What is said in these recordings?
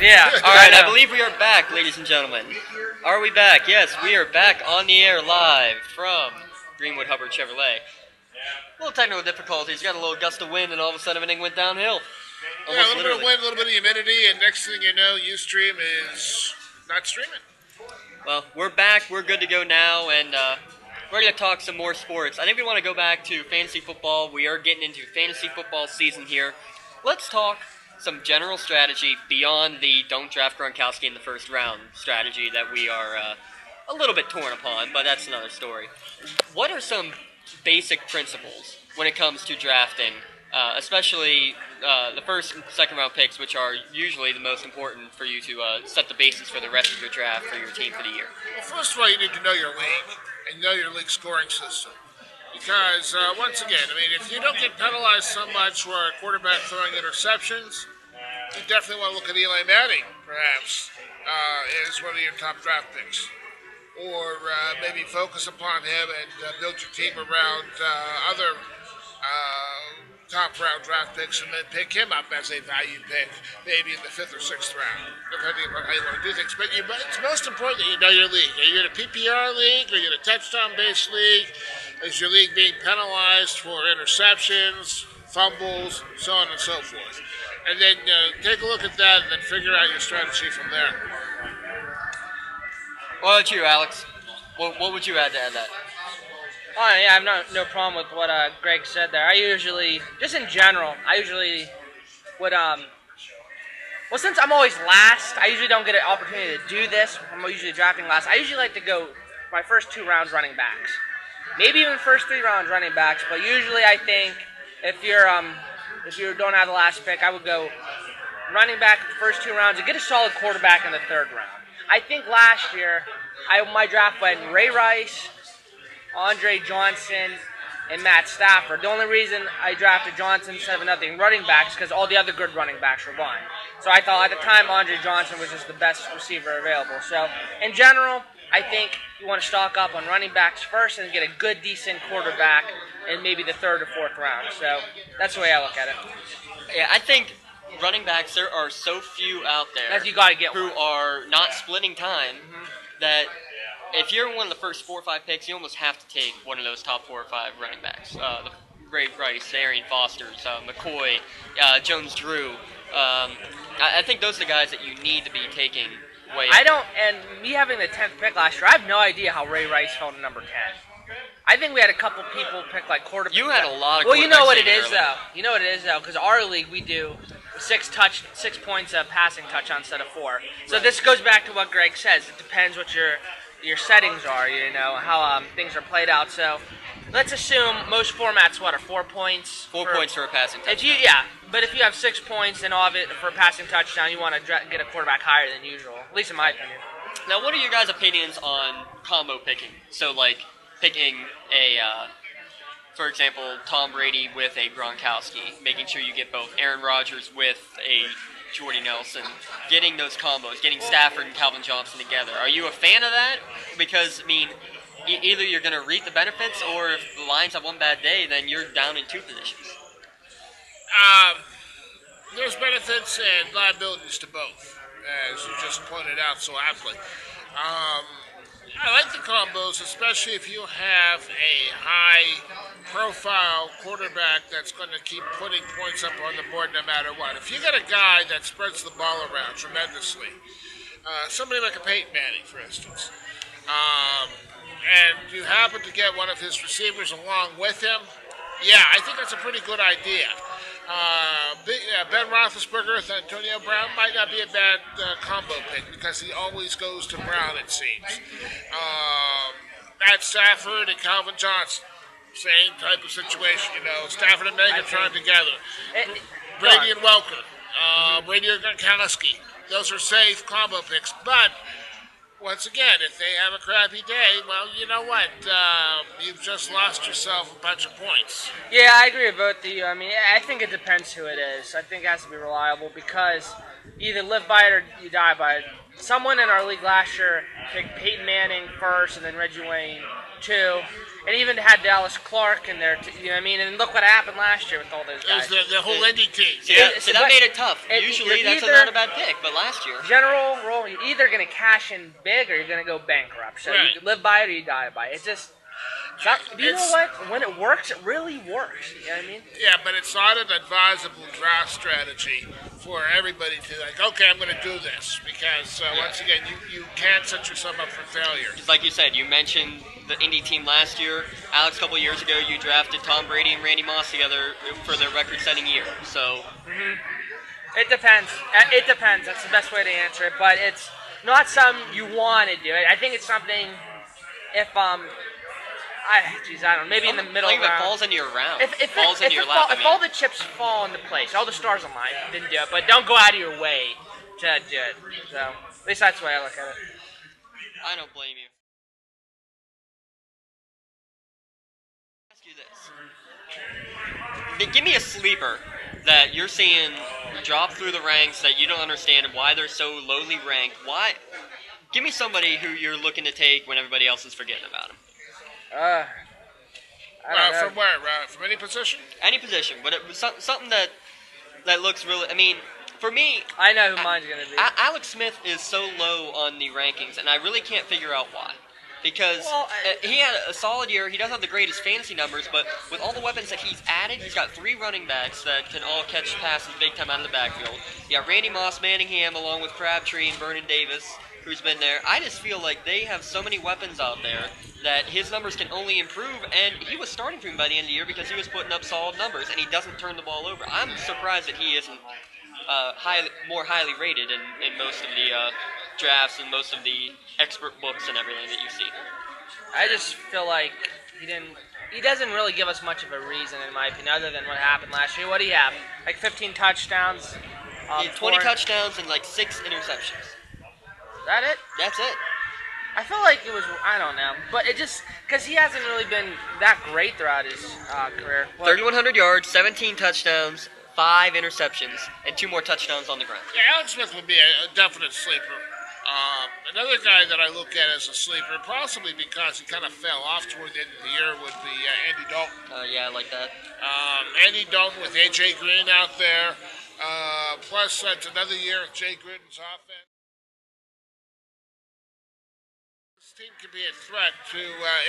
Yeah. All right, I believe we are back, ladies and gentlemen. Are we back? Yes, we are back on the air live from Greenwood Hubbard Chevrolet. A little technical difficulties. Got a little gust of wind, and all of a sudden everything went downhill. Yeah, a little bit of wind, a little bit of humidity, and next thing you know, Ustream is not streaming. Well, we're back. We're good to go now, and we're going to talk some more sports. I think we want to go back to fantasy football. We are getting into fantasy football season here. Let's talk some general strategy beyond the don't draft Gronkowski in the first round strategy that we are a little bit torn upon, but that's another story. What are some basic principles when it comes to drafting, especially the first and second round picks, which are usually the most important for you to set the basis for the rest of your draft for your team for the year? Well, first of all, you need to know your league and know your league scoring system. Because, once again, I mean, if you don't get penalized so much for a quarterback throwing interceptions, you definitely want to look at Eli Manning, perhaps, as one of your top draft picks. Or maybe focus upon him and build your team around other top-round draft picks and then pick him up as a value pick, maybe in the 5th or 6th round, depending on how you want to do things. But it's most important that you know your league. Are you in a PPR league? Are you in a touchdown-based league? Is your league being penalized for interceptions, fumbles, so on and so forth? And then take a look at that and then figure out your strategy from there. What about you, Alex? What would you add to that? Oh, yeah, I have no problem with what Greg said there. I usually, just in general, would, well, since I'm always last, I usually don't get an opportunity to do this. I'm usually drafting last. I usually like to go my first 2 rounds running backs. Maybe even first 3 rounds running backs, but usually I think if you don't have the last pick, I would go running back the first 2 rounds and get a solid quarterback in the 3rd round. I think last year, my draft went Ray Rice, Andre Johnson, and Matt Stafford. The only reason I drafted Johnson instead of another running backs because all the other good running backs were gone. So I thought at the time Andre Johnson was just the best receiver available. So in general, I think you want to stock up on running backs first and get a good, decent quarterback in maybe the 3rd or 4th round. So that's the way I look at it. Yeah, I think running backs, there are so few out there that you gotta get who one. are not splitting time that if you're one of the first 4 or 5 picks, you almost have to take one of those top 4 or 5 running backs. The Ray Rice, Arian Foster's, McCoy, Jones-Drew. I think those are the guys that you need to be taking way up. And me having the 10th pick last year, I have no idea how Ray Rice fell to number 10. I think we had a couple people pick like quarterback. You had a lot of. Well, you know what it is though. You know what it is though, because our league we do 6 points of passing touchdown instead of 4. So this goes back to what Greg says. It depends what your settings are. You know how things are played out. So let's assume most formats are 4 points. 4 points for a passing touchdown. But if you have 6 points and all of it for a passing touchdown, you want to get a quarterback higher than usual. At least in my opinion. Now, what are your guys' opinions on combo picking? So, like, picking for example, Tom Brady with a Gronkowski, making sure you get both Aaron Rodgers with a Jordy Nelson, getting those combos, getting Stafford and Calvin Johnson together. Are you a fan of that? Because, I mean, either you're going to reap the benefits, or if the Lions have one bad day, then you're down in 2 positions. There's benefits and liabilities to both, as you just pointed out so aptly. I like the combos, especially if you have a high-profile quarterback that's going to keep putting points up on the board no matter what. If you got a guy that spreads the ball around tremendously, somebody like a Peyton Manning, for instance, and you happen to get one of his receivers along with him, yeah, I think that's a pretty good idea. Ben Roethlisberger with Antonio Brown might not be a bad combo pick because he always goes to Brown, it seems. Matt Stafford and Calvin Johnson, same type of situation, you know, Stafford and Megatron together. Brady and Welker, Brady and Gronkowski. Those are safe combo picks, but once again, if they have a crappy day, well, you know what? You've just lost yourself a bunch of points. Yeah, I agree with both of you. I mean, I think it depends who it is. I think it has to be reliable because either live by it or you die by it. Someone in our league last year picked Peyton Manning first and then Reggie Wayne 2. And even had Dallas Clark in there, you know what I mean? And look what happened last year with all those It was guys. the whole Indy team. So that made it tough. Usually that's not a bad pick, but last year. General rule, you're either going to cash in big or you're going to go bankrupt. So Right. you live by it or you die by it. It's just, you know what? When it works, it really works. You know what I mean? Yeah, but it's not an advisable draft strategy for everybody to like, okay, I'm going to do this. Because, once again, you can't set yourself up for failure. Just like you said, you mentioned the Indy team last year. Alex, a couple years ago, you drafted Tom Brady and Randy Moss together for their record-setting year. So It depends. It depends. That's the best way to answer it. But it's not something you want to do. I think it's something if I don't know. Maybe in the middle if it round. falls into your round, If falls into your lap. if all the chips fall into place, all the stars align, then do it. But don't go out of your way to do it. So at least that's the way I look at it. I don't blame you. Ask you this: give me a sleeper that you're seeing drop through the ranks that you don't understand why they're so lowly ranked. Why? Give me somebody who you're looking to take when everybody else is forgetting about him. I don't know. From where? From any position? Any position, but it was something that looks really. I mean, for me, I know who mine's gonna be. Alex Smith is so low on the rankings, and I really can't figure out why. Because he had a solid year. He doesn't have the greatest fantasy numbers, but with all the weapons that he's added, he's got 3 running backs that can all catch passes big time out of the backfield. You got Randy Moss, Manningham, along with Crabtree and Vernon Davis, who's been there. I just feel like they have so many weapons out there that his numbers can only improve, and he was starting for him by the end of the year because he was putting up solid numbers, and he doesn't turn the ball over. I'm surprised that he isn't more highly rated in most of the drafts and most of the expert books and everything that you see. I just feel like he doesn't really give us much of a reason, in my opinion, other than what happened last year. What do you have? Like 15 touchdowns? He had 20 touchdowns and like 6 interceptions. Is that it? That's it. I feel like it was, I don't know. But it just, because he hasn't really been that great throughout his career. 3,100 yards, 17 touchdowns, 5 interceptions, and 2 more touchdowns on the ground. Yeah, Alex Smith would be a definite sleeper. Another guy that I look at as a sleeper, possibly because he kind of fell off toward the end of the year, would be Andy Dalton. Yeah, I like that. Andy Dalton with A.J. Green out there. Plus, it's another year of Jay Gruden's offense. This team could be a threat to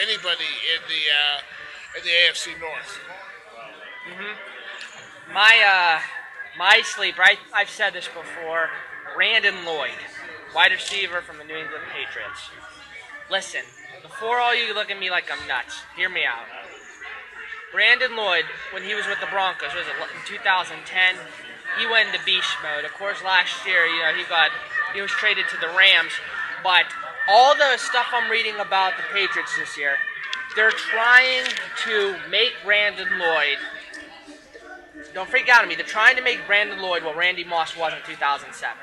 anybody in the AFC North. My sleeper, I've said this before, Brandon Lloyd, wide receiver from the New England Patriots. Listen, before all you look at me like I'm nuts, hear me out. Brandon Lloyd, when he was with the Broncos, was it in 2010? He went into beast mode. Of course, last year, he was traded to the Rams. But all the stuff I'm reading about the Patriots this year, they're trying to make Brandon Lloyd. Don't freak out on me. They're trying to make Brandon Lloyd what Randy Moss was in 2007.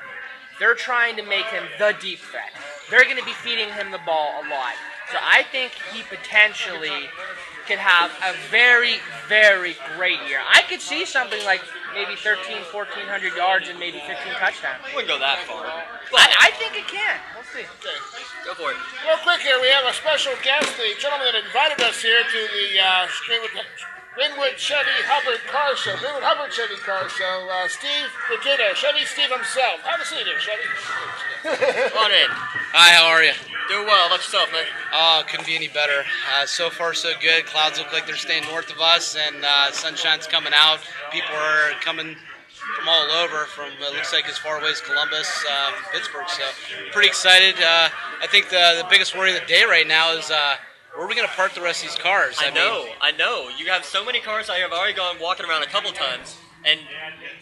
They're trying to make him the deep threat. They're going to be feeding him the ball a lot. So I think he potentially could have a very, very great year. I could see something like maybe 1,400 yards and maybe 15 touchdowns. Wouldn't go that far. I think it can. We'll see. Okay. Go for it. Real quick here, we have a special guest, the gentleman that invited us here to the Greenwood Hubbard car show. Greenwood Hubbard Chevy car show. Steve Rakita, Chevy Steve himself. Have a seat here, Chevy. On in. Hi, how are you? Doing well. About yourself, man. Couldn't be any better. So far, so good. Clouds look like they're staying north of us, and sunshine's coming out. People are coming from all over, from it looks like as far away as Columbus, from Pittsburgh. So, pretty excited. I think the biggest worry of the day right now is where are we going to park the rest of these cars? I know. You have so many cars. I have already gone walking around a couple times, and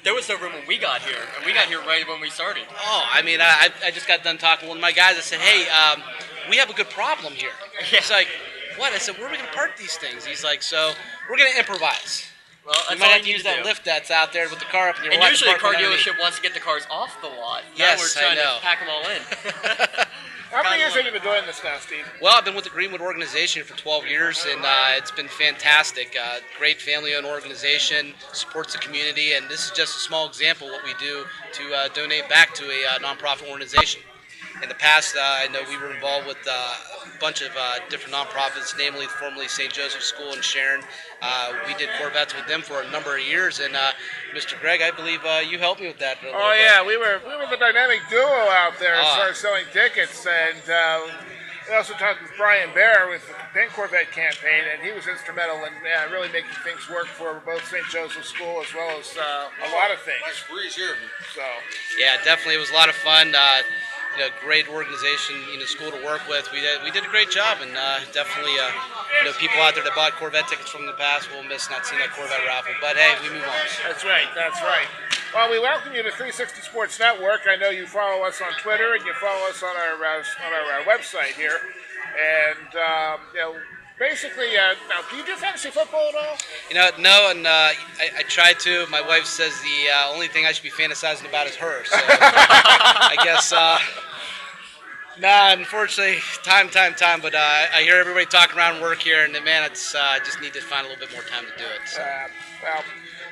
there was no room when we got here, and we got here right when we started. I just got done talking to one of my guys. I said, hey, we have a good problem here. Yeah. He's like, what? I said, where are we going to park these things? He's like, so we're going to improvise. Well, We that's might all have I to need use to that do. lift that's out there with the car up in the And usually a car dealership wants to get the cars off the lot. Yes, now we're trying I know. to pack them all in. How many years have you been doing this now, Steve? Well, I've been with the Greenwood organization for 12 years, and it's been fantastic. Great family-owned organization, supports the community, and this is just a small example of what we do to donate back to a nonprofit organization. In the past, I know we were involved with a bunch of different nonprofits, namely formerly St. Joseph's School in Sharon. We did Corvettes with them for a number of years, and Mr. Greg, I believe you helped me with that. Oh yeah, we were the dynamic duo out there as far as selling tickets, and we also talked with Brian Bear with the Pink Corvette campaign, and he was instrumental in really making things work for both St. Joseph's School as well as a lot of things. Nice breeze here. So yeah, definitely, it was a lot of fun. Great organization, school to work with. We did a great job, and definitely, people out there that bought Corvette tickets from the past will miss not seeing that Corvette raffle. But hey, we move on. That's right. Well, we welcome you to 360 Sports Network. I know you follow us on Twitter and you follow us on our website here, and basically, now, do you do fantasy football at all? No, and I try to. My wife says the only thing I should be fantasizing about is her. So I guess, unfortunately, time. But I hear everybody talking around work here, and man, it's I just need to find a little bit more time to do it. So. Well,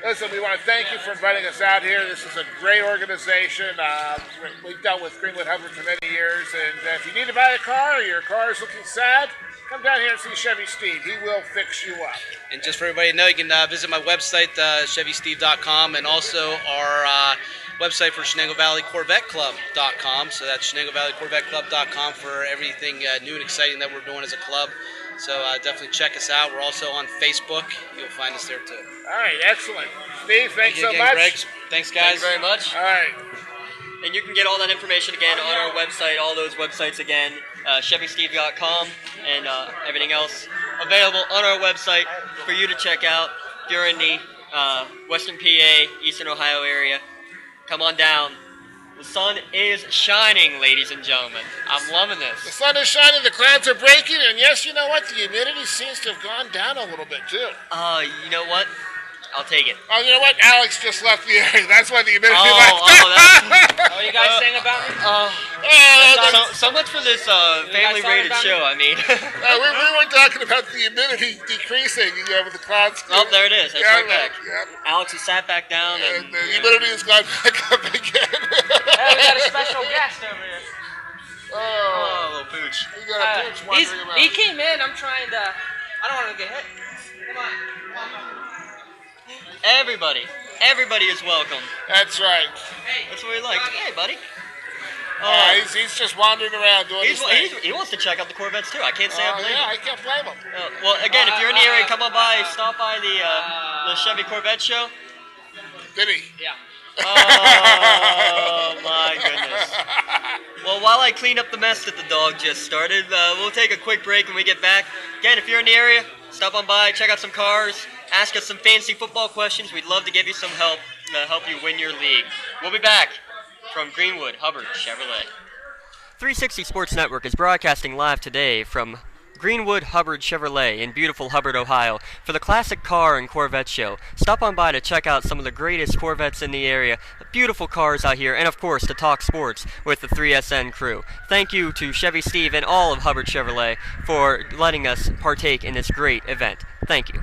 listen, we want to thank you for inviting us out here. This is a great organization. We've dealt with Greenwood Hubbard for many years, and if you need to buy a car or your car is looking sad, come down here and see Chevy Steve. He will fix you up. And just for everybody to know, you can visit my website, ChevySteve.com, and also our website for Shenango Valley Corvette Club.com. So that's Shenango Valley Corvette Club.com for everything new and exciting that we're doing as a club. So definitely check us out. We're also on Facebook. You'll find us there too. All right, excellent. Steve, thanks so again, much. Greg. Thanks, guys. Thank you very much. All right. And you can get all that information again on our website, all those websites again, ChevySteve.com, and everything else available on our website for you to check out. If you're in the Western PA, Eastern Ohio area, come on down. The sun is shining, ladies and gentlemen. I'm loving The this. sun is shining, the clouds are breaking, and yes, you know what? The humidity seems to have gone down a little bit, too. You know what? I'll take it. Oh, you know what? Alex just left the area. That's why the humidity left. Oh, you guys saying about me? So much for this family-rated show, I mean. We were talking about the humidity decreasing, with the clouds. Oh, there it is. That's right back. Yeah. Alex has sat back down. And the humidity has gone back up again. Hey, we got a special guest over here. Oh, little pooch. We got a pooch wandering around. He came in. I'm trying to. I don't want to get hit. Come on. Everybody is welcome. That's right. That's what we like. Hey, buddy. He's just wandering around doing his thing. He wants to check out the Corvettes, too. I can't say I blame Yeah, him. I can't blame him. Well, again, if you're in the area, come on by, stop by the Chevy Corvette show. Did he? Yeah. Oh, my goodness. Well, while I clean up the mess that the dog just started, we'll take a quick break when we get back. Again, if you're in the area, stop on by, check out some cars, ask us some fantasy football questions. We'd love to give you some help to help you win your league. We'll be back from Greenwood Hubbard Chevrolet. 360 Sports Network is broadcasting live today from Greenwood Hubbard Chevrolet in beautiful Hubbard, Ohio, for the Classic Car and Corvette Show. Stop on by to check out some of the greatest Corvettes in the area, beautiful cars out here, and of course to talk sports with the 3SN crew. Thank you to Chevy Steve and all of Hubbard Chevrolet for letting us partake in this great event. Thank you.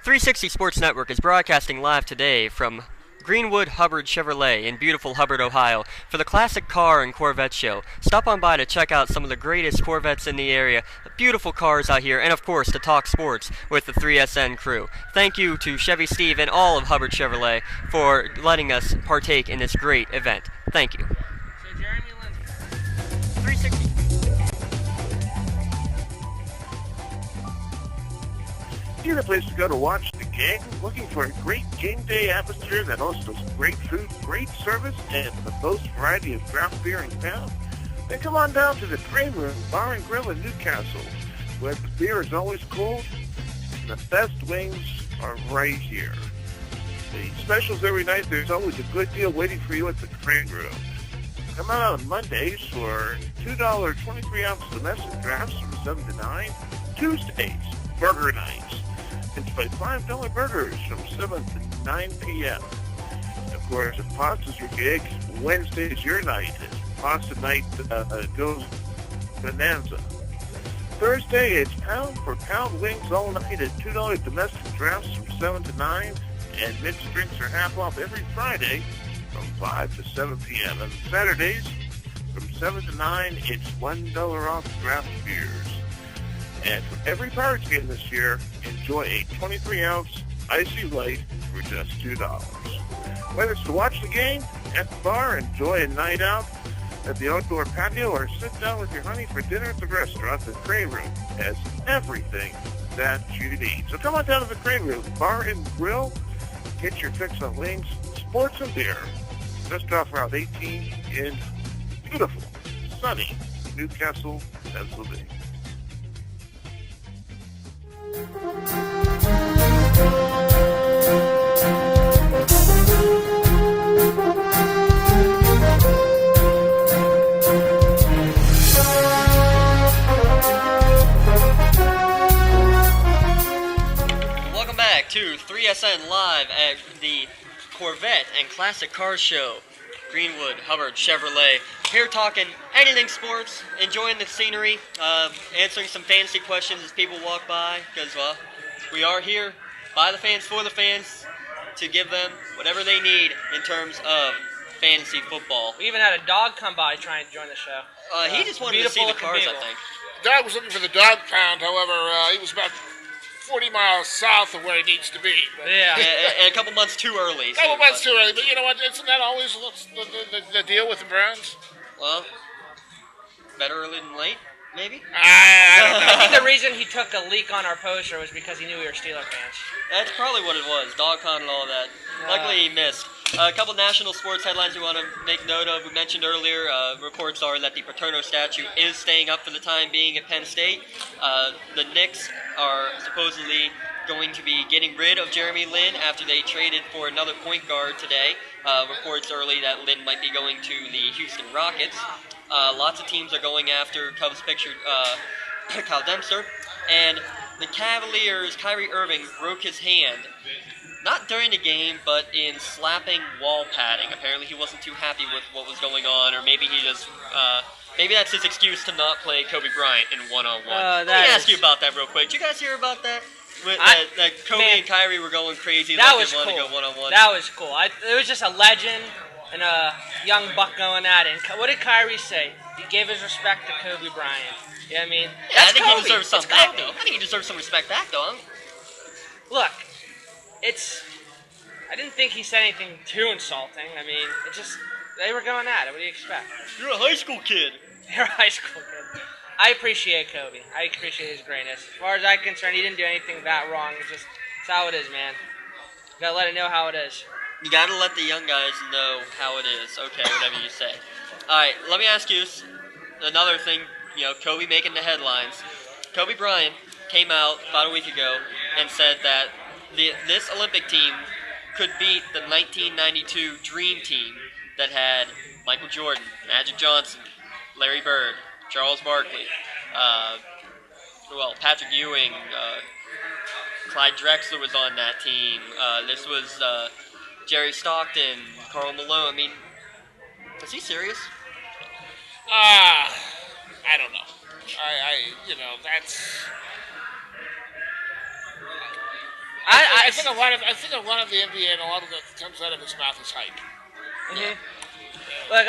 360 Sports Network is broadcasting live today from Greenwood Hubbard Chevrolet in beautiful Hubbard, Ohio, for the Classic Car and Corvette Show. Stop on by to check out some of the greatest Corvettes in the area, beautiful cars out here, and of course to talk sports with the 3SN crew. Thank you to Chevy Steve and all of Hubbard Chevrolet for letting us partake in this great event. Thank you. 360. Need a place to go to watch the game? Looking for a great game day atmosphere that hosts great food, great service, and the most variety of craft beer in town? Then come on down to the Green Room Bar and Grill in Newcastle, where the beer is always cold and the best wings are right here. The specials every night, there's always a good deal waiting for you at the Green Room. Come out on Mondays for $2 23-ounce domestic drafts from 7 to 9. Tuesdays, burger nights. It's by $5 burgers from 7 to 9 p.m. Of course, if pasta's your gig, Wednesday's your night. pasta night goes bonanza. Thursday, it's pound-for-pound wings all night at $2 domestic drafts from 7 to 9, and mixed drinks are half off every Friday from 5 to 7 p.m. And Saturdays, from 7 to 9, it's $1 off draft beers. And for every Pirates game this year, enjoy a 23-ounce Icy Light for just $2. Whether it's to watch the game, at the bar, enjoy a night out at the outdoor patio, or sit down with your honey for dinner at the restaurant, the Crane Room has everything that you need. So come on down to the Crane Room, bar and grill, get your fix on wings, sports, and beer. Just off Route 18 in beautiful, sunny Newcastle, Pennsylvania. Welcome back to 3SN Live at the Corvette and Classic Cars Show. Greenwood Hubbard Chevrolet. Here talking anything sports, enjoying the scenery, answering some fantasy questions as people walk by, because, well, we are here by the fans, for the fans, to give them whatever they need in terms of fantasy football. We even had a dog come by trying to join the show. He just wanted to see the cars, I think. Dog was looking for the dog pound, however, he was about 40 miles south of where he needs to be. But Yeah. And a couple months too early. a couple months too early, but you know what? Isn't that always the deal with the Browns? Well, better early than late, maybe? I don't know. I think the reason he took a leak on our poster was because he knew we were Steeler fans. That's probably what it was, dog con and all that. Luckily he missed. A couple national sports headlines we want to make note of. We mentioned earlier, reports are that the Paterno statue is staying up for the time being at Penn State. The Knicks are supposedly going to be getting rid of Jeremy Lin after they traded for another point guard today. Reports early that Lin might be going to the Houston Rockets. Lots of teams are going after Cubs pitcher Kyle Dempster. And the Cavaliers, Kyrie Irving broke his hand. Not during the game, but in slapping wall padding. Apparently he wasn't too happy with what was going on, or maybe he just, maybe that's his excuse to not play Kobe Bryant in one-on-one. Let me ask you about that real quick. Did you guys hear about that? That Kobe and Kyrie were going crazy, That like was they wanted cool. to go one-on-one? That was cool. It was just a legend and a young buck going at it. And what did Kyrie say? He gave his respect to Kobe Bryant. You know what I mean? Yeah, That's I think Kobe. he deserves some It's back, Kobe. though. I think he deserves some respect back, though. Look, I didn't think he said anything too insulting. I mean, they were going at it. What do you expect? You're a high school kid. You're a high school kid. I appreciate Kobe. I appreciate his greatness. As far as I'm concerned, he didn't do anything that wrong. It's how it is, man. You gotta let it know how it is. You gotta let the young guys know how it is. Okay, whatever you say. Alright, let me ask you another thing. You know, Kobe making the headlines. Kobe Bryant came out about a week ago and said that this Olympic team could beat the 1992 Dream Team that had Michael Jordan, Magic Johnson, Larry Bird, Charles Barkley, Patrick Ewing, Clyde Drexler was on that team. This was Jerry Stockton, Karl Malone. I mean, is he serious? I don't know. That's. I think a lot of the NBA and a lot of that comes out of his mouth is hype. Mm-hmm. Look,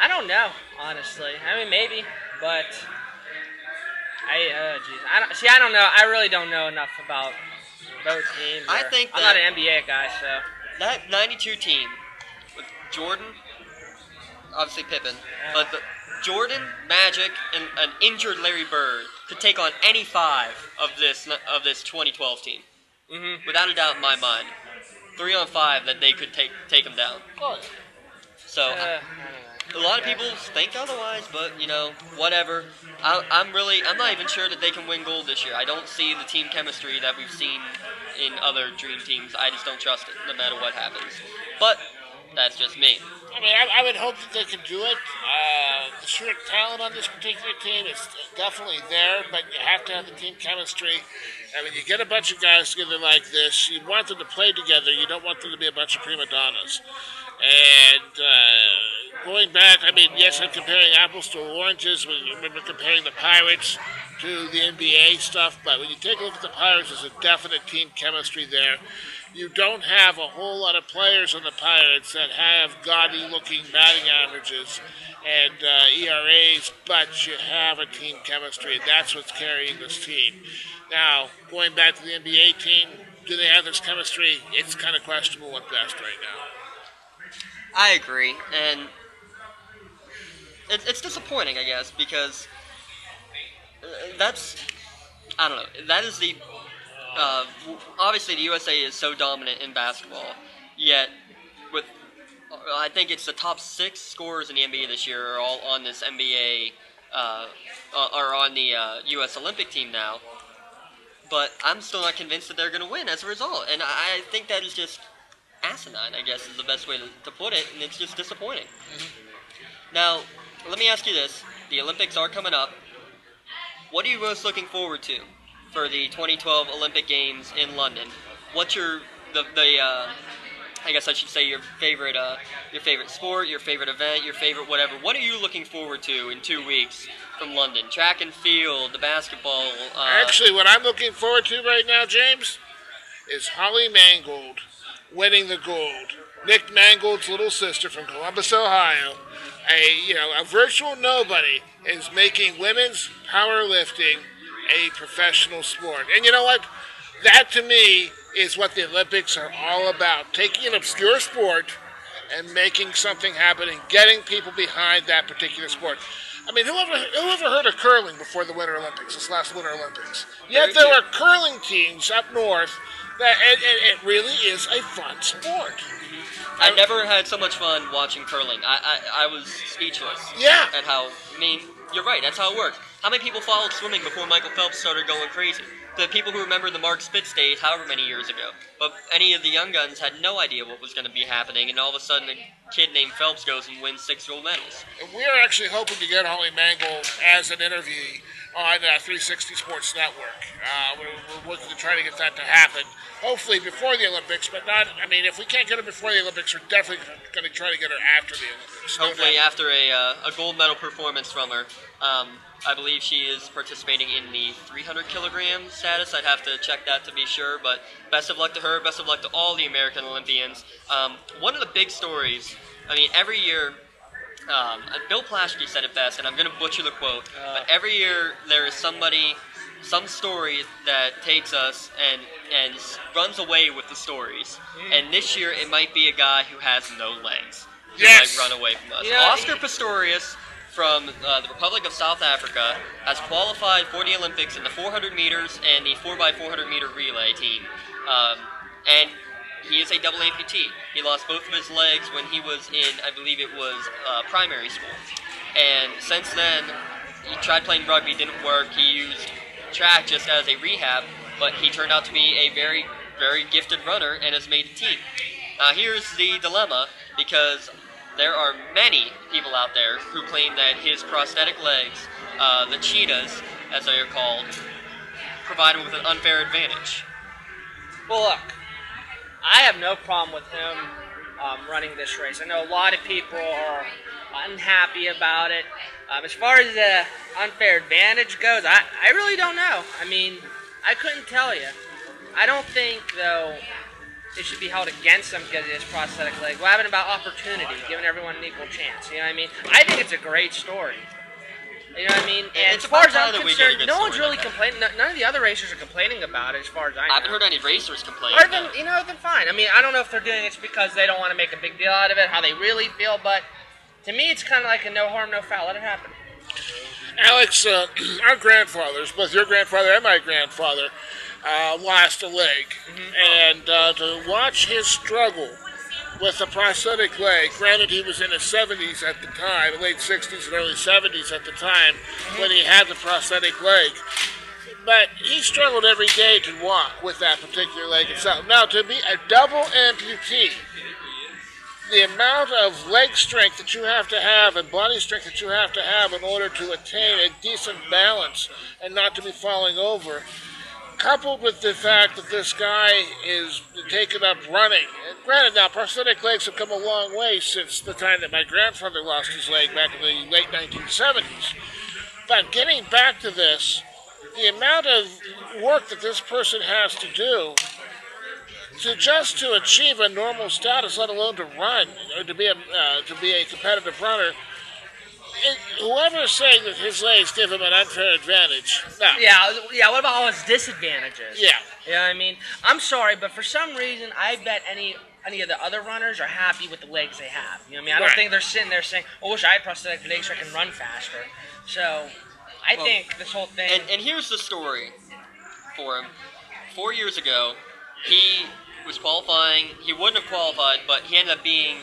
I don't know, honestly. I mean, maybe, but I don't know. I really don't know enough about both teams. I think I'm not an NBA guy, so that 92 team with Jordan, obviously Pippen, but Jordan, Magic, and an injured Larry Bird could take on any five of this 2012 team. Mm-hmm. Without a doubt in my mind. 3-on-5 that they could take them down. Oh, yeah. So, a lot of people think otherwise, but, whatever. I'm not even sure that they can win gold this year. I don't see the team chemistry that we've seen in other dream teams. I just don't trust it, no matter what happens. But, that's just me. I mean, I would hope that they can do it. The sheer talent on this particular team is definitely there, but you have to have the team chemistry. I mean, you get a bunch of guys together like this, you want them to play together, you don't want them to be a bunch of prima donnas. And going back, I mean, yes, I'm comparing apples to oranges. When you remember comparing the Pirates to the NBA stuff, but when you take a look at the Pirates, there's a definite team chemistry there. You don't have a whole lot of players on the Pirates that have gaudy-looking batting averages and ERAs, but you have a team chemistry, and that's what's carrying this team. Now, going back to the NBA team, do they have this chemistry? It's kind of questionable at best right now. I agree, and it's disappointing, I guess, because I don't know, that is the, obviously the USA is so dominant in basketball, yet with, I think it's the top 6 scorers in the NBA this year are all on this NBA, are on the US Olympic team now, but I'm still not convinced that they're going to win as a result, and I think that is just asinine, I guess, is the best way to put it, and it's just disappointing. Now, let me ask you this. The Olympics are coming up. What are you most looking forward to for the 2012 Olympic Games in London? What's your, I guess I should say your favorite sport, your favorite event, your favorite whatever. What are you looking forward to in 2 weeks from London? Track and field, the basketball. Actually, what I'm looking forward to right now, James, is Holly Mangold winning the gold. Nick Mangold's little sister from Columbus, Ohio, a virtual nobody, is making women's powerlifting a professional sport. And you know what? That to me is what the Olympics are all about. Taking an obscure sport and making something happen and getting people behind that particular sport. I mean, who ever heard of curling before the Winter Olympics, this last Winter Olympics? Yet there were curling teams up north. It really is a fun sport. I never had so much fun watching curling. I was speechless. Yeah. At how, I mean, you're right, that's how it works. How many people followed swimming before Michael Phelps started going crazy? The people who remember the Mark Spitz days however many years ago. But any of the young guns had no idea what was going to be happening, and all of a sudden a kid named Phelps goes and wins 6 gold medals. And we are actually hoping to get Holly Mangold as an interviewee on 360 Sports Network. We're working to try to get that to happen. Hopefully before the Olympics, but not, I mean, if we can't get her before the Olympics, we're definitely going to try to get her after the Olympics. Hopefully after a gold medal performance from her. I believe she is participating in the 300 kilogram status. I'd have to check that to be sure, but best of luck to her. Best of luck to all the American Olympians. One of the big stories, I mean, every year, Bill Plaschke said it best, and I'm going to butcher the quote, but every year there is some story that takes us and runs away with the stories. And this year it might be a guy who has no legs who might run away from us. Yeah. Oscar Pistorius from the Republic of South Africa has qualified for the Olympics in the 400 meters and the 4x400 meter relay team. And he is a double amputee. He lost both of his legs when he was in, I believe it was primary school. And since then, he tried playing rugby, didn't work. He used track just as a rehab, but he turned out to be a very, very gifted runner and has made the team. Now here's the dilemma, because there are many people out there who claim that his prosthetic legs, the cheetahs, as they are called, provide him with an unfair advantage. Well, look, I have no problem with him running this race. I know a lot of people are unhappy about it. As far as the unfair advantage goes, I really don't know. I mean, I couldn't tell you. I don't think, though, it should be held against him because of his prosthetic leg. What happened about opportunity, giving everyone an equal chance? You know what I mean? I think it's a great story. You know what I mean? And as far as I'm concerned, no one's really complaining. None of the other racers are complaining about it, as far as I know. I haven't heard any racers complain. Then fine. I mean, I don't know if they're doing it because they don't want to make a big deal out of it, how they really feel, but to me, it's kind of like a no harm, no foul. Let it happen. Alex, our grandfathers, both your grandfather and my grandfather, lost a leg. And to watch his struggle with a prosthetic leg, granted he was in his 70s at the time, late 60s and early 70s at the time when he had the prosthetic leg, but he struggled every day to walk with that particular leg itself. Now, to be a double amputee, the amount of leg strength that you have to have and body strength that you have to have in order to attain a decent balance and not to be falling over, coupled with the fact that this guy is taking up running. And granted, now prosthetic legs have come a long way since the time that my grandfather lost his leg back in the late 1970s. But getting back to this, the amount of work that this person has to do to achieve a normal status, let alone to run or to be a competitive runner. Whoever is saying that his legs give him an unfair advantage, no. Yeah. What about all his disadvantages? Yeah. You know what I mean? I'm sorry, but for some reason, I bet any of the other runners are happy with the legs they have. You know what I mean? I don't think they're sitting there saying, "I wish I had prosthetic legs so I can run faster." So, I think this whole thing. And here's the story for him. 4 years ago, he was qualifying. He wouldn't have qualified, but he ended up being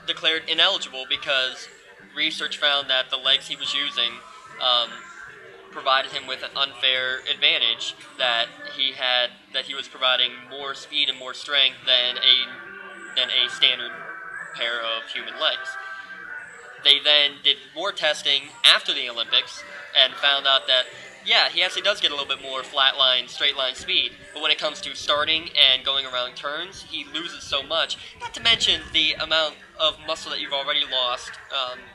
declared ineligible because research found that the legs he was using provided him with an unfair advantage, that he was providing more speed and more strength than a standard pair of human legs. They then did more testing after the Olympics and found out that, yeah, he actually does get a little bit more flat line, straight line speed, but when it comes to starting and going around turns, he loses so much. Not to mention the amount of muscle that you've already lost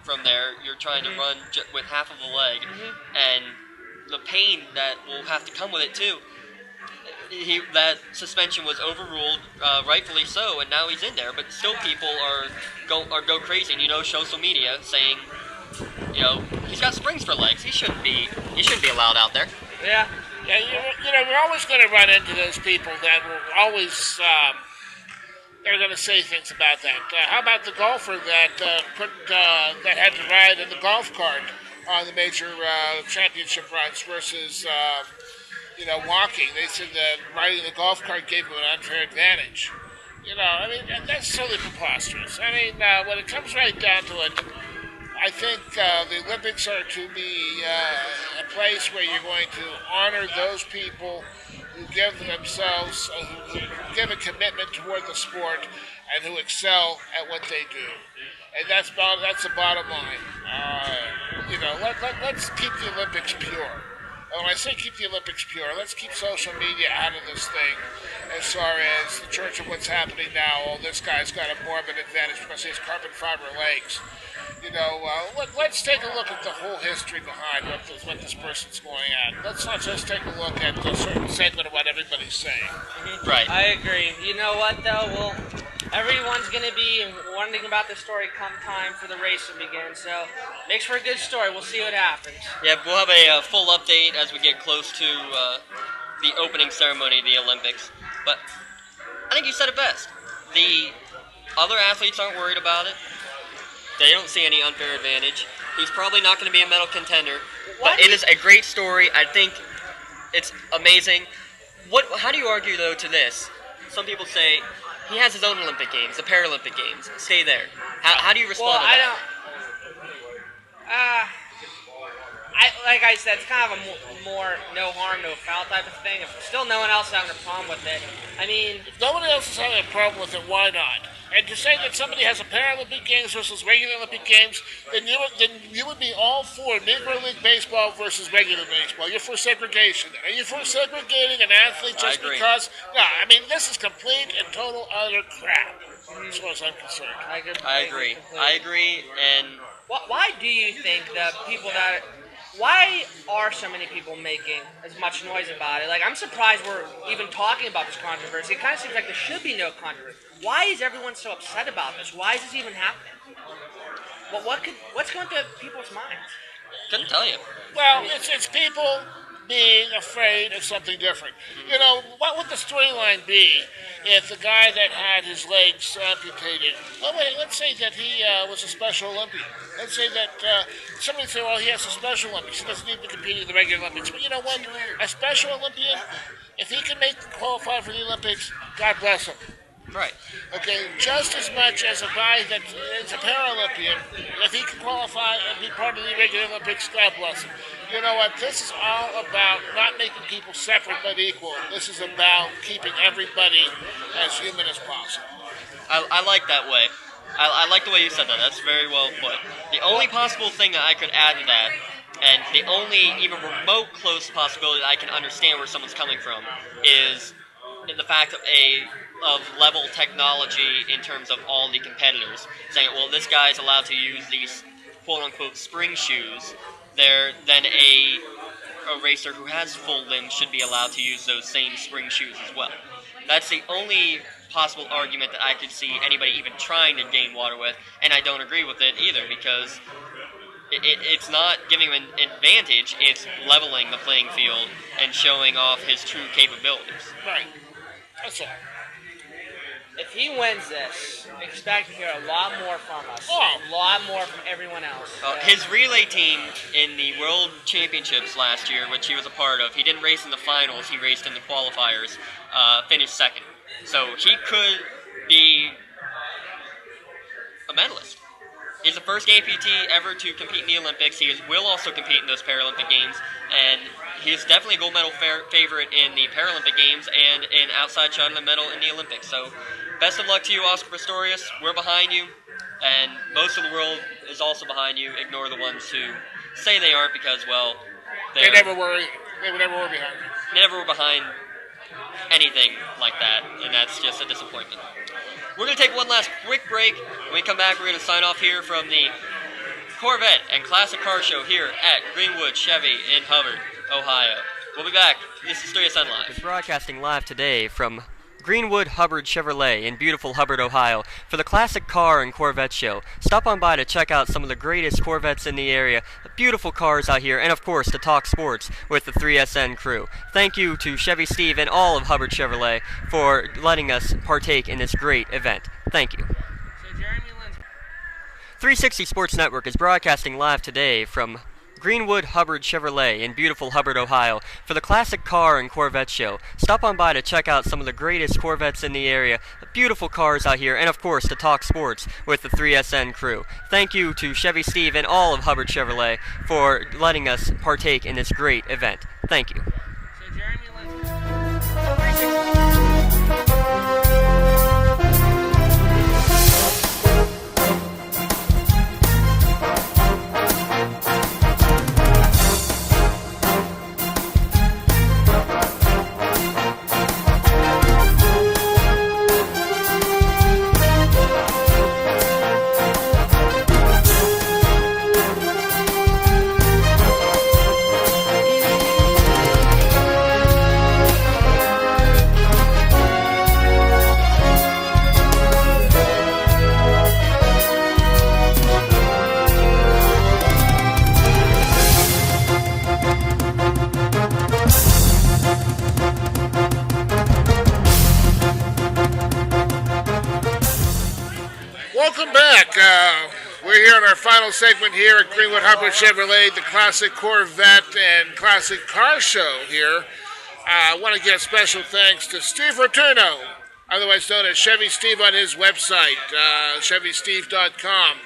from there. You're trying to run with half of a leg, and the pain that will have to come with it too. That suspension was overruled, rightfully so, and now he's in there. But still, people go crazy. And social media saying, he's got springs for legs. He shouldn't be allowed out there. Yeah. We're always going to run into those people that will always they're going to say things about that. How about the golfer that had to ride in the golf cart on the major championship runs versus walking? They said that riding the golf cart gave him an unfair advantage. That's totally preposterous. When it comes right down to it, I think the Olympics are to be a place where you're going to honor those people who give themselves, who give a commitment toward the sport, and who excel at what they do. And that's the bottom line. Let's keep the Olympics pure. When I say keep the Olympics pure, let's keep social media out of this thing as far as the church of what's happening now. Oh, this guy's got more of an advantage because he has carbon fiber legs. Let's take a look at the whole history behind what this person's going at. Let's not just take a look at a certain segment of what everybody's saying. Right. I agree. You know what, though? Well, everyone's going to be wondering about this story come time for the race to begin. So, makes for a good story. We'll see what happens. Yeah, we'll have a full update as we get close to the opening ceremony of the Olympics. But I think you said it best. The other athletes aren't worried about it. They don't see any unfair advantage. He's probably not going to be a medal contender, but it is a great story. I think it's amazing. How do you argue, though, to this? Some people say he has his own Olympic Games, the Paralympic Games. Stay there. How do you respond to that? Like I said, it's kind of a more no harm, no foul type of thing. If still no one else is having a problem with it, if no one else is having a problem with it, why not? And to say that somebody has a Paralympic Games versus regular Olympic Games, then you would be all for Negro League Baseball versus regular baseball. You're for segregation. Are you for segregating an athlete just because? No, this is complete and total utter crap, as far as I'm concerned. I agree. And why do you think that why are so many people making as much noise about it? I'm surprised we're even talking about this controversy. It kind of seems like there should be no controversy. Why is everyone so upset about this? Why is this even happening? What's going through people's minds? Couldn't tell you. Well, it's people being afraid of something different. What would the storyline be if the guy that had his legs amputated, let's say that he was a Special Olympian. Let's say that somebody would say, well, he has a Special Olympics. He doesn't need to compete in the regular Olympics. But you know what? A Special Olympian, if he can qualify for the Olympics, God bless him. Right. Okay, just as much as a guy that is a Paralympian, if he can qualify and be part of the regular Olympics, God bless him. You know what? This is all about not making people separate but equal. This is about keeping everybody as human as possible. I like that way. I like the way you said that. That's very well put. The only possible thing that I could add to that And the only even remote close possibility that I can understand where someone's coming from is the fact of level technology in terms of all the competitors. Saying, well, this guy's allowed to use these quote-unquote spring shoes, then a racer who has full limbs should be allowed to use those same spring shoes as well. That's the only possible argument that I could see anybody even trying to gain water with, and I don't agree with it either, because it's not giving him an advantage, it's leveling the playing field and showing off his true capabilities. Right. That's all. If he wins this, expect to hear a lot more from us. Oh. A lot more from everyone else. His relay team in the World Championships last year, which he was a part of, he didn't race in the finals, he raced in the qualifiers, finished second. So he could be a medalist. He's the first amputee ever to compete in the Olympics. He will also compete in those Paralympic Games, and he's definitely a gold medal favorite in the Paralympic Games and an outside shot of the medal in the Olympics. So best of luck to you, Oscar Pistorius. We're behind you, and most of the world is also behind you. Ignore the ones who say they aren't because, well, They never were behind me. They never were behind anything like that, and that's just a disappointment. We're going to take one last quick break. When we come back, we're going to sign off here from the Corvette and Classic Car Show here at Greenwood Chevy in Hubbard, Ohio. We'll be back. This is 3SN Live. It's broadcasting live today from Greenwood Hubbard Chevrolet in beautiful Hubbard, Ohio for the Classic Car and Corvette Show. Stop on by to check out some of the greatest Corvettes in the area, beautiful cars out here, and of course to talk sports with the 3SN crew. Thank you to Chevy Steve and all of Hubbard Chevrolet for letting us partake in this great event. Thank you. 360 Sports Network is broadcasting live today from Greenwood Hubbard Chevrolet in beautiful Hubbard, Ohio for the Classic Car and Corvette Show. Stop on by to check out some of the greatest Corvettes in the area, beautiful cars out here, and of course to talk sports with the 3SN crew. Thank you to Chevy Steve and all of Hubbard Chevrolet for letting us partake in this great event. Thank you. Welcome back. We're here in our final segment here at Greenwood Hubbard Chevrolet, the Classic Corvette and Classic Car Show here. I want to give special thanks to Steve Rotuno, otherwise known as Chevy Steve on his website, ChevySteve.com.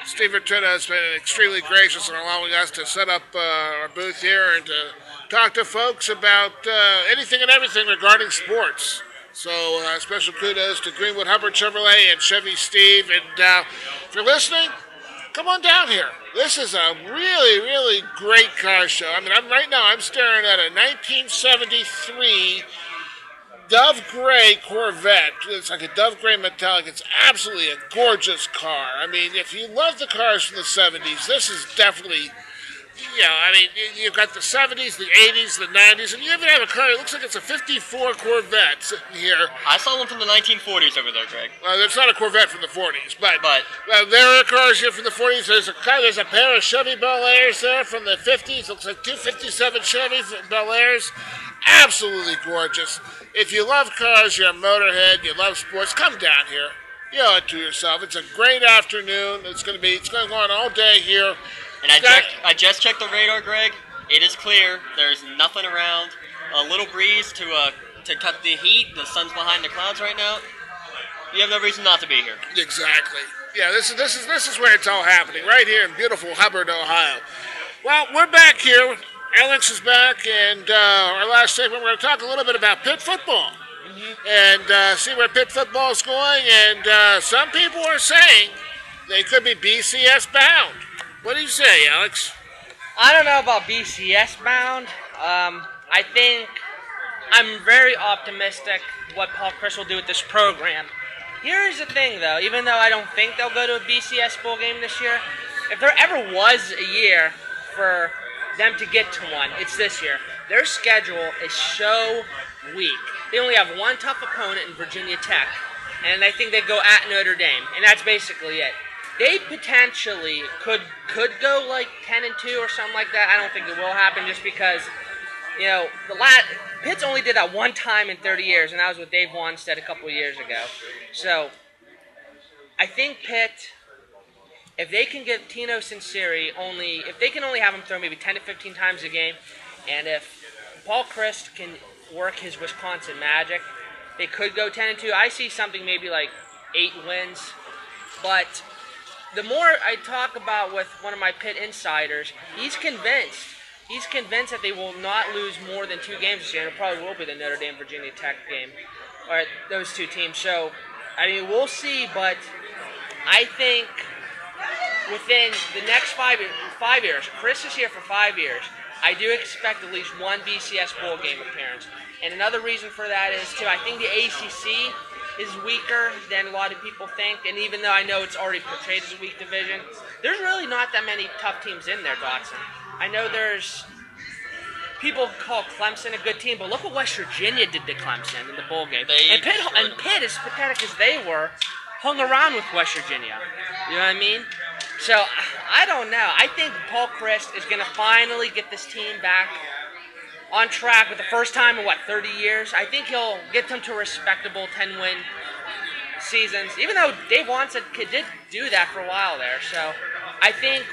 Steve Rotuno has been extremely gracious in allowing us to set up our booth here and to talk to folks about anything and everything regarding sports. So special kudos to Greenwood Hubbard Chevrolet and Chevy Steve. And if you're listening, come on down here. This is a really, really great car show. I mean, I'm staring at a 1973 Dove Gray Corvette. It's like a Dove Gray metallic. It's absolutely a gorgeous car. I mean, if you love the cars from the 70s, this is definitely... Yeah, I mean, you've got the 70s, the 80s, the 90s, and you even have a car that looks like it's a 54 Corvette sitting here. I saw one from the 1940s over there, Greg. Well, it's not a Corvette from the 40s, but there are cars here from the 40s. There's a pair of Chevy Bel Airs there from the 50s. Looks like 257 Chevy Bel Airs. Absolutely gorgeous. If you love cars, you're a motorhead, you love sports, come down here. You owe it to yourself. It's a great afternoon. It's going to go on all day here. And I just checked the radar, Greg. It is clear. There's nothing around. A little breeze to cut the heat. The sun's behind the clouds right now. You have no reason not to be here. Exactly. Yeah, this is where it's all happening, right here in beautiful Hubbard, Ohio. Well, we're back here. Alex is back, and our last segment, we're going to talk a little bit about pit football. And see where pit football is going. And some people are saying they could be BCS bound. What do you say, Alex? I don't know about BCS bound. I think I'm very optimistic what Paul Chris will do with this program. Here's the thing, though. Even though I don't think they'll go to a BCS bowl game this year, if there ever was a year for them to get to one, it's this year. Their schedule is so weak. They only have one tough opponent in Virginia Tech, and I think they go at Notre Dame, and that's basically it. They potentially could go like 10-2 or something like that. I don't think it will happen just because, you know, Pitt's only did that one time in 30 years, and that was with Dave Wanstead a couple of years ago. So I think Pitt, if they can get Tino Sinceri if they can only have him throw maybe 10 to 15 times a game, and if Paul Chryst can work his Wisconsin magic, they could go 10-2. I see something maybe like 8 wins, but the more I talk about with one of my Pitt insiders, he's convinced that they will not lose more than 2 games this year, and it probably will be the Notre Dame-Virginia Tech game, or those 2 teams. So, I mean, we'll see, but I think within the next 5 years, Chris is here for 5 years, I do expect at least one BCS bowl game appearance. And another reason for that is, too, I think the ACC is weaker than a lot of people think, and even though I know it's already portrayed as a weak division, there's really not that many tough teams in there, Dotson. I know there's people call Clemson a good team, but look what West Virginia did to Clemson in the bowl game. And Pitt, as pathetic as they were, hung around with West Virginia. You know what I mean? So, I don't know. I think Paul Chryst is going to finally get this team back on track for the first time in, 30 years? I think he'll get them to respectable 10-win seasons, even though Dave Wanstead did do that for a while there. So I think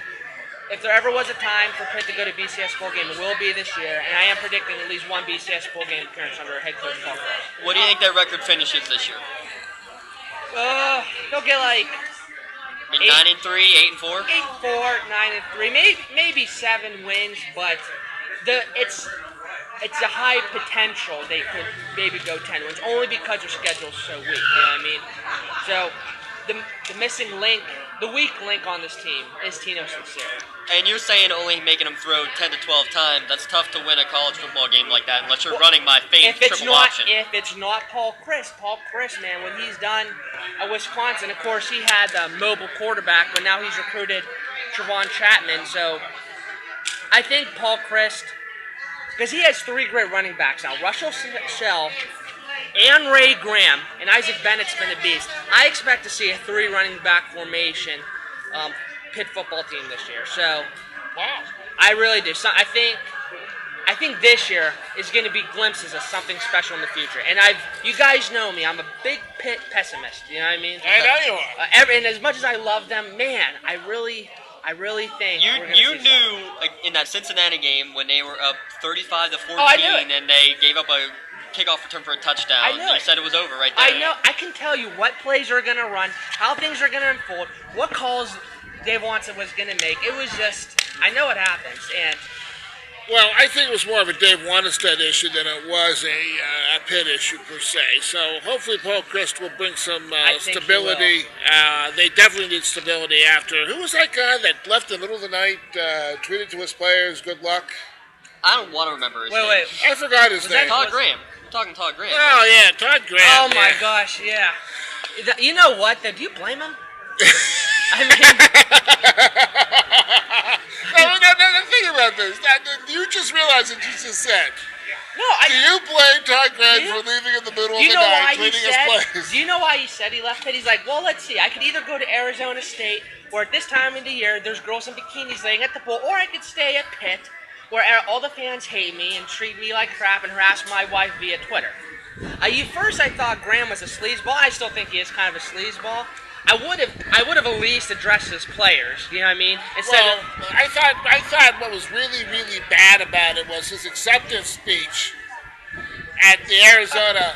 if there ever was a time for Pitt to go to BCS bowl game, it will be this year, and I am predicting at least one BCS bowl game appearance under head coach Paul Chryst. What do you think their record finishes this year? They'll get like 9-3, 8-4? 8-4, 9-3, maybe 7 wins, but it's a high potential they could maybe go 10 wins, only because their schedule's so weak, you know what I mean? So, the missing link, the weak link on this team is Tino Sinceri. And you're saying only making them throw 10 to 12 times. That's tough to win a college football game like that unless you're running my famed triple option. If it's not Paul Chryst, man, when he's done at Wisconsin, of course, he had the mobile quarterback, but now he's recruited Trevon Chapman. So I think Paul Chryst, because he has 3 great running backs now, Russell Shell and Ray Graham, and Isaac Bennett's been a beast. I expect to see a 3 running back formation Pitt football team this year. So, Wow. I really do. So I think this year is going to be glimpses of something special in the future. And you guys know me, I'm a big Pitt pessimist. You know what I mean? I know you are. And as much as I love them, man, I really think You we're gonna see knew something. like, in that Cincinnati game when they were up 35-14 I knew it. and they gave up a kickoff return for a touchdown. I knew you it. said it was over right there. I know. I can tell you what plays are going to run, how things are going to unfold, what calls Dave Wanstead was going to make. It was just, I know it happens, and Well, I think it was more of a Dave Wanstead issue than it was a Pitt issue per se. So hopefully Paul Chryst will bring some I think he stability. They definitely need stability after. Who was that guy that left in the middle of the night, tweeted to his players, good luck? I don't want to remember his name. wait. I forgot his Was that name. Todd Graham. We're talking Todd Graham. Oh, yeah, Todd Graham. Oh my yeah. gosh, yeah. You know what? Though, do you blame him? I mean, No, think about this. You just realized what you just said. no. Do you blame Todd Graham Yeah. for leaving in the middle Do of you the know why night, he tweeting his said? players? Do you know why he said he left Pitt? He's like, well, let's see. I could either go to Arizona State, where at this time of the year there's girls in bikinis laying at the pool, or I could stay at Pitt, where all the fans hate me and treat me like crap and harass my wife via Twitter. First, I thought Graham was a sleazeball. I still think he is kind of a sleazeball. I would have at least addressed his players. You know what I mean? Well, I thought what was really, really bad about it was his acceptance speech at the Arizona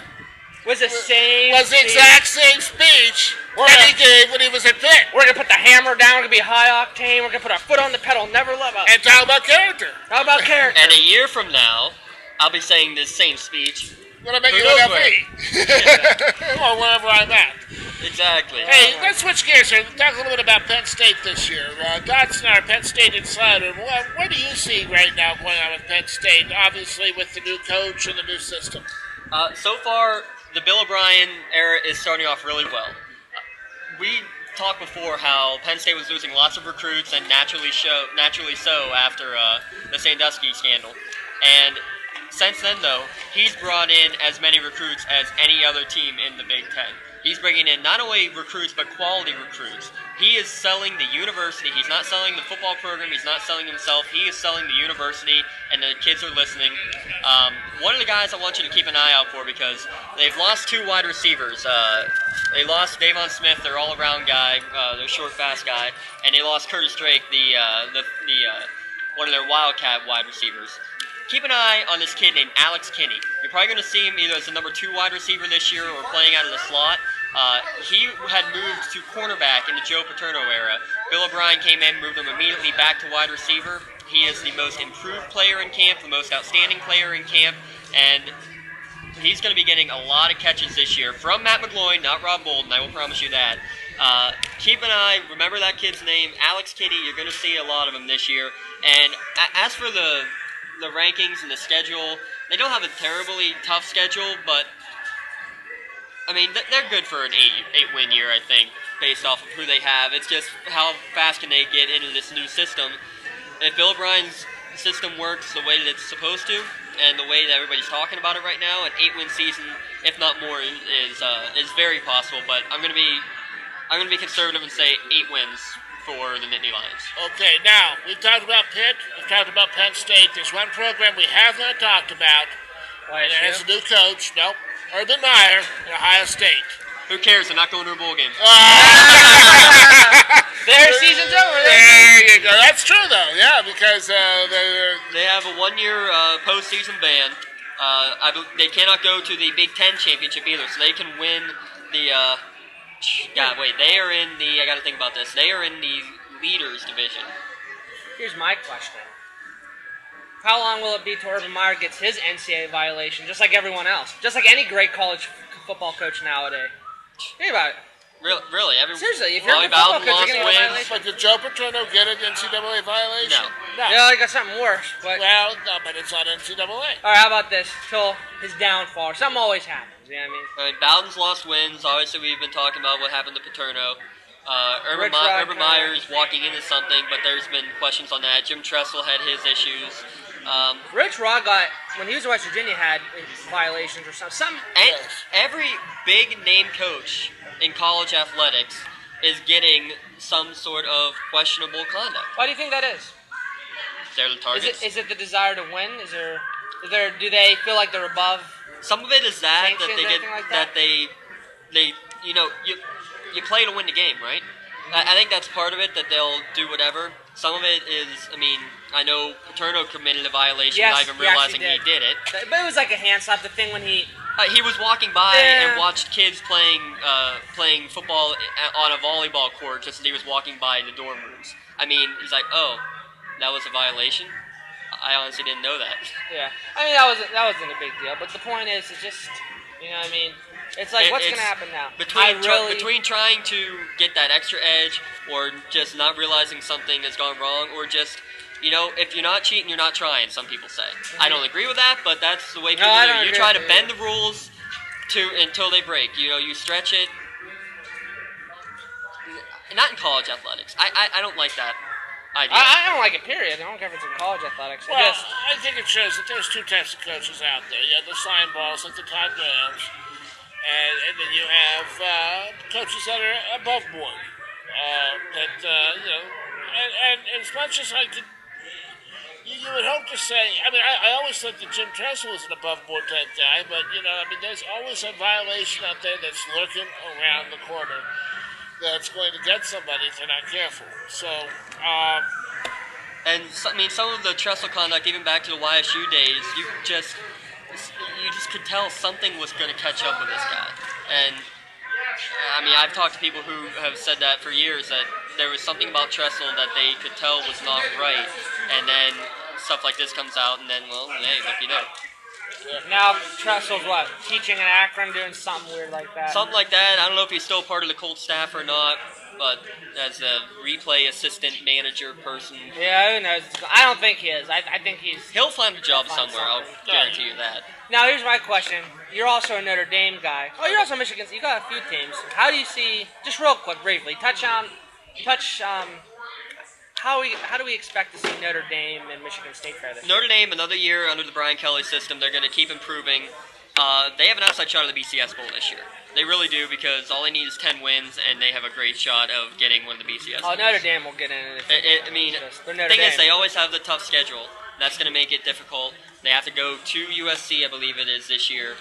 was the same. was the thing. exact same speech that he gave when he was at Pitt. We're gonna put the hammer down. We're gonna be high octane. We're gonna put our foot on the pedal. Never let up. And talk about character. How about character? And a year from now, I'll be saying this same speech. Gonna make Who you knows look at where? me. Or wherever I'm at. Exactly. Hey, let's switch gears here. Talk a little bit about Penn State this year. Dotson, our Penn State insider, what do you see right now going on with Penn State, obviously with the new coach and the new system? So far, the Bill O'Brien era is starting off really well. We talked before how Penn State was losing lots of recruits, and naturally so after the Sandusky scandal. And since then, though, he's brought in as many recruits as any other team in the Big Ten. He's bringing in not only recruits, but quality recruits. He is selling the university. He's not selling the football program. He's not selling himself. He is selling the university, and the kids are listening. One of the guys I want you to keep an eye out for, because they've lost 2 wide receivers. They lost Davon Smith, their all-around guy, their short, fast guy, and they lost Curtis Drake, the one of their Wildcat wide receivers. Keep an eye on this kid named Alex Kinney. You're probably going to see him either as the number 2 wide receiver this year or playing out of the slot. He had moved to cornerback in the Joe Paterno era. Bill O'Brien came in, moved him immediately back to wide receiver. He is the most improved player in camp, the most outstanding player in camp, and he's going to be getting a lot of catches this year from Matt McGloin, not Rob Bolden, I will promise you that. Keep an eye, remember that kid's name, Alex Kinney. You're going to see a lot of him this year. And as for the rankings and the schedule, they don't have a terribly tough schedule, but I mean, they're good for an 8-win year, I think, based off of who they have. It's just how fast can they get into this new system. If Bill O'Brien's system works the way that it's supposed to, and the way that everybody's talking about it right now, an 8-win season, if not more, is very possible. But I'm gonna be conservative and say 8 wins for the Nittany Lions. Okay, now, we've talked about Pitt, we've talked about Penn State. There's one program we have not talked about, and it has a new coach. Nope. Urban Meyer at Ohio State. Who cares? They're not going to a bowl game. Their season's over. There you go. That's true, though. Yeah, because they have a 1-year postseason ban. They cannot go to the Big Ten championship either, so they can win the. They are in the. I got to think about this. They are in the leaders division. Here's my question. How long will it be till Urban Meyer gets his NCAA violation, just like everyone else? Just like any great college football coach nowadays. Think about it. Really? Seriously, if you're a good football coach, you're going to get a violation. But did Joe Paterno get an NCAA violation? No. Yeah, I got something worse. But Well, no, but it's not NCAA. all right, how about this? Till his downfall. Something always happens. You know what I mean? Bowden's lost wins. Obviously, we've been talking about what happened to Paterno. Urban Meyer is walking into something, but there's been questions on that. Jim Tressel had his issues. Rich Rod got, when he was in West Virginia, had violations or something. And every big name coach in college athletics is getting some sort of questionable conduct. Why do you think that is? They're the targets. Is it the desire to win? Do they feel like they're above? Some of it is that sanctions, they get like that they you play to win the game, right? I think that's part of it, that they'll do whatever. Some of it is, I know Paterno committed a violation without even realizing he did it. But it was like a hand slap, the thing when he was walking by and watched kids playing football on a volleyball court just as he was walking by the dorm rooms. He's like, oh, that was a violation? I honestly didn't know that. Yeah. That wasn't a big deal. But the point is, it's just, you know what I mean? It's like, what's going to happen now? Between trying to get that extra edge or just not realizing something has gone wrong, or just, if you're not cheating, you're not trying, some people say. Mm-hmm. I don't agree with that, but that's the way people do. You try to bend the rules until they break. You stretch it. Not in college athletics. I don't like that idea. I don't like it, period. I don't care if it's in college athletics. Well, I think it shows that there's 2 types of coaches out there. You have the sign balls like the Todd Grahams, and then you have coaches that are above board. And as much as I could, you would hope to say, I always thought that Jim Tressel was an above board type guy, but, there's always a violation out there that's lurking around the corner that's going to get somebody if they're not careful. So, some of the Tressel conduct, even back to the YSU days, you just could tell something was going to catch up with this guy. And, I've talked to people who have said that for years, that there was something about Tressel that they could tell was not right. And then stuff like this comes out, and then, well, hey, look, Now Tressel's what? Teaching in Akron, doing something weird like that. Something like that. I don't know if he's still part of the Colts staff or not, but as a replay assistant manager person, Yeah, who knows? I don't think he is. I think he's... he'll find a job He'll find somewhere. I'll something. guarantee you that. Now, here's my question. You're also a Notre Dame guy. Oh, you're also Michigan. You got a few teams. How do you see, just real quick, briefly, how do we expect to see Notre Dame and Michigan State fare this year? Notre Dame, another year under the Brian Kelly system. They're going to keep improving. They have an outside shot of the BCS Bowl this year. They really do, because all they need is 10 wins, and they have a great shot of getting one of the BCS Oh, Bowls. Notre Dame will get in it. I mean, They're the Notre thing Dame. is, they always have the tough schedule. That's going to make it difficult. They have to go to USC, I believe it is, this year.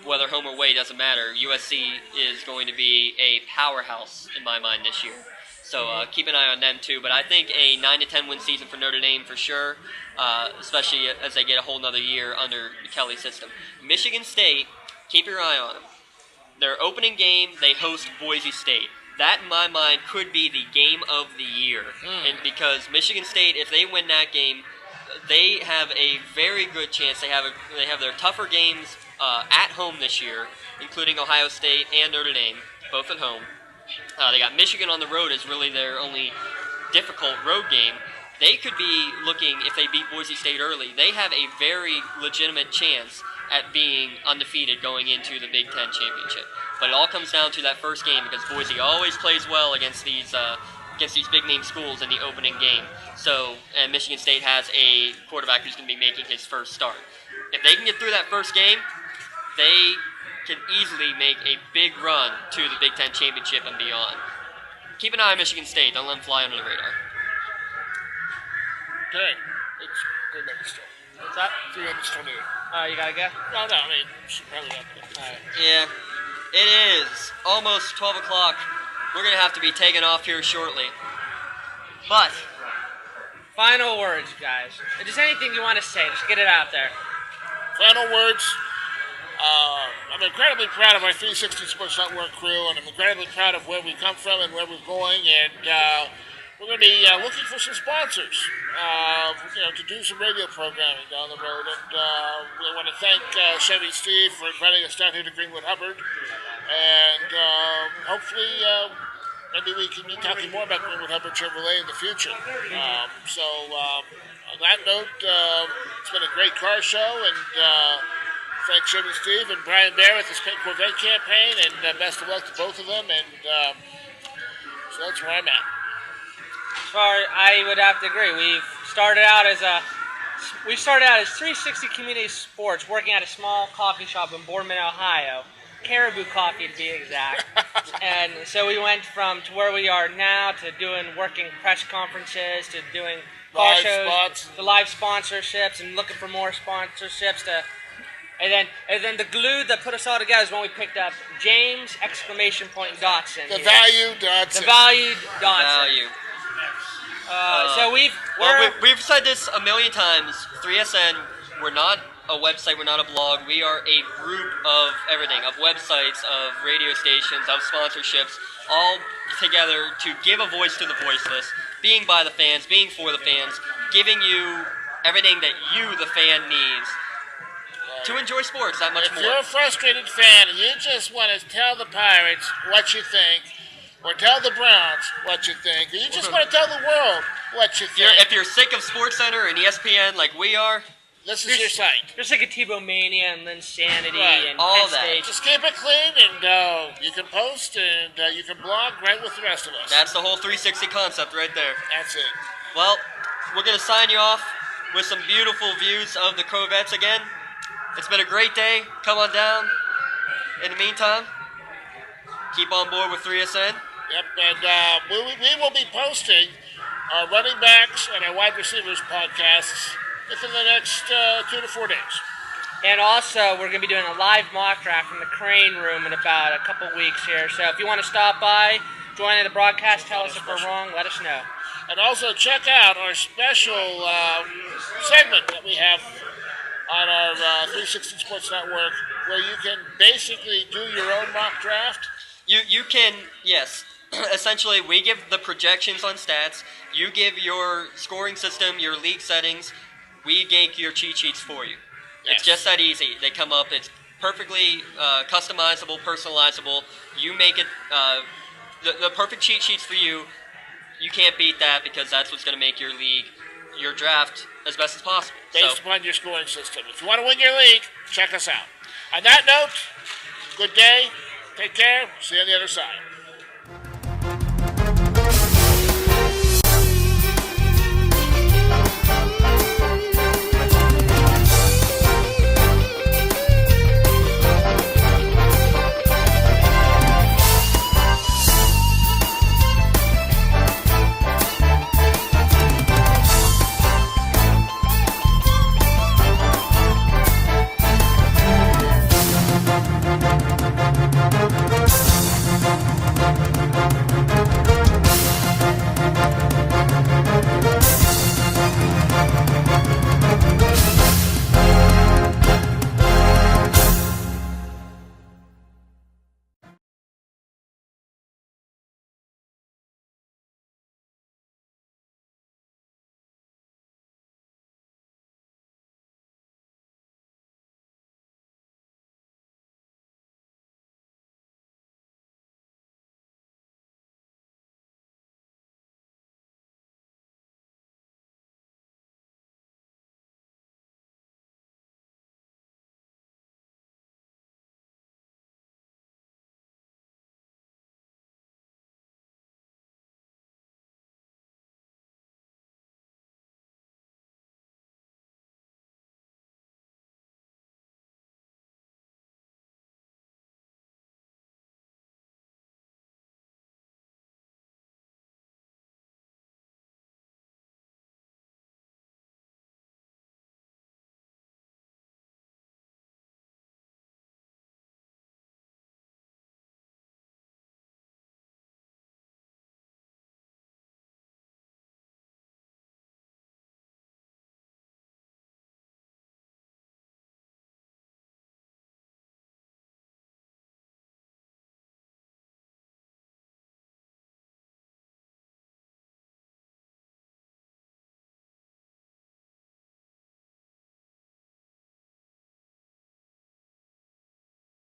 Whether home or away, doesn't matter. USC is going to be a powerhouse, in my mind, this year. So keep an eye on them, too. But I think a 9 to 10 win season for Notre Dame for sure, especially as they get a whole nother year under the Kelly system. Michigan State, keep your eye on them. Their opening game, they host Boise State. That, in my mind, could be the game of the year. And because Michigan State, if they win that game, they have a very good chance. They have their tougher games at home this year, including Ohio State and Notre Dame, both at home. They got Michigan on the road as really their only difficult road game. They could be looking, if they beat Boise State early, they have a very legitimate chance at being undefeated going into the Big Ten championship. But it all comes down to that first game, because Boise always plays well against these big name schools in the opening game. So, and Michigan State has a quarterback who's going to be making his first start. If they can get through that first game, they can easily make a big run to the Big Ten championship and beyond. Keep an eye on Michigan State. Don't let them fly under the radar. Okay. It's 3 minutes still. What's that? 3 minutes till noon. You gotta go? No, I mean, should probably have to. All right. Yeah, it is almost 12 o'clock. We're going to have to be taking off here shortly. But Final words, guys. Just anything you want to say, just get it out there. Final words. I'm incredibly proud of our 360 Sports Network crew, and I'm incredibly proud of where we come from and where we're going. And we're going to be looking for some sponsors, to do some radio programming down the road. And we want to thank Chevy Steve for inviting us down here to Greenwood Hubbard. And hopefully, maybe we can be talking more about Greenwood Hubbard Chevrolet in the future. On that note, it's been a great car show, and thanks Chevy Steve and Brian Bear with his Pink Corvette campaign, and best of luck to both of them. And so that's where I'm at. I would have to agree. We started out as 360 Community Sports, working at a small coffee shop in Boardman, Ohio. Caribou Coffee, to be exact. And so we went from to where we are now to doing working press conferences, to doing car Live shows, spots. to live sponsorships, and looking for more sponsorships. And then the glue that put us all together is when we picked up James ! Dotson. The value Dotson. The valued Dotson. value. So we've said this a million times. 3SN, we're not a website, we're not a blog. We are a group of everything, of websites, of radio stations, of sponsorships, all together to give a voice to the voiceless, being by the fans, being for the fans, giving you everything that you, the fan, needs to enjoy sports that much If more. you're a frustrated fan and you just want to tell the Pirates what you think, or tell the Browns what you think, or you just want to tell the world what you think, If you're sick of SportsCenter and ESPN like we are, this is your site. Just like a Tebow Mania and Linsanity Right. and All Penn that. State. Just keep it clean, and you can post, and you can blog right with the rest of us. that's the whole 360 concept right there. That's it. Well, we're going to sign you off with some beautiful views of the Corvettes again. It's been a great day. Come on down. In the meantime, keep on board with 3SN. Yep, and we will be posting our running backs and our wide receivers podcasts within the next 2 to 4 days. And also, we're going to be doing a live mock draft from the Crane Room in about a couple weeks here. So if you want to stop by, join in the broadcast, tell us if we're wrong, let us know. And also check out our special segment that we have on our 360 Sports Network, where you can basically do your own mock draft. You can, yes. Essentially, we give the projections on stats. You give your scoring system, your league settings. We make your cheat sheets for you. Yes. It's just that easy. They come up. It's perfectly customizable, personalizable. You make it the perfect cheat sheets for you. You can't beat that because that's what's going to make your league, your draft, as best as possible. Based upon your scoring system. If you want to win your league, check us out. On that note, good day. Take care. See you on the other side.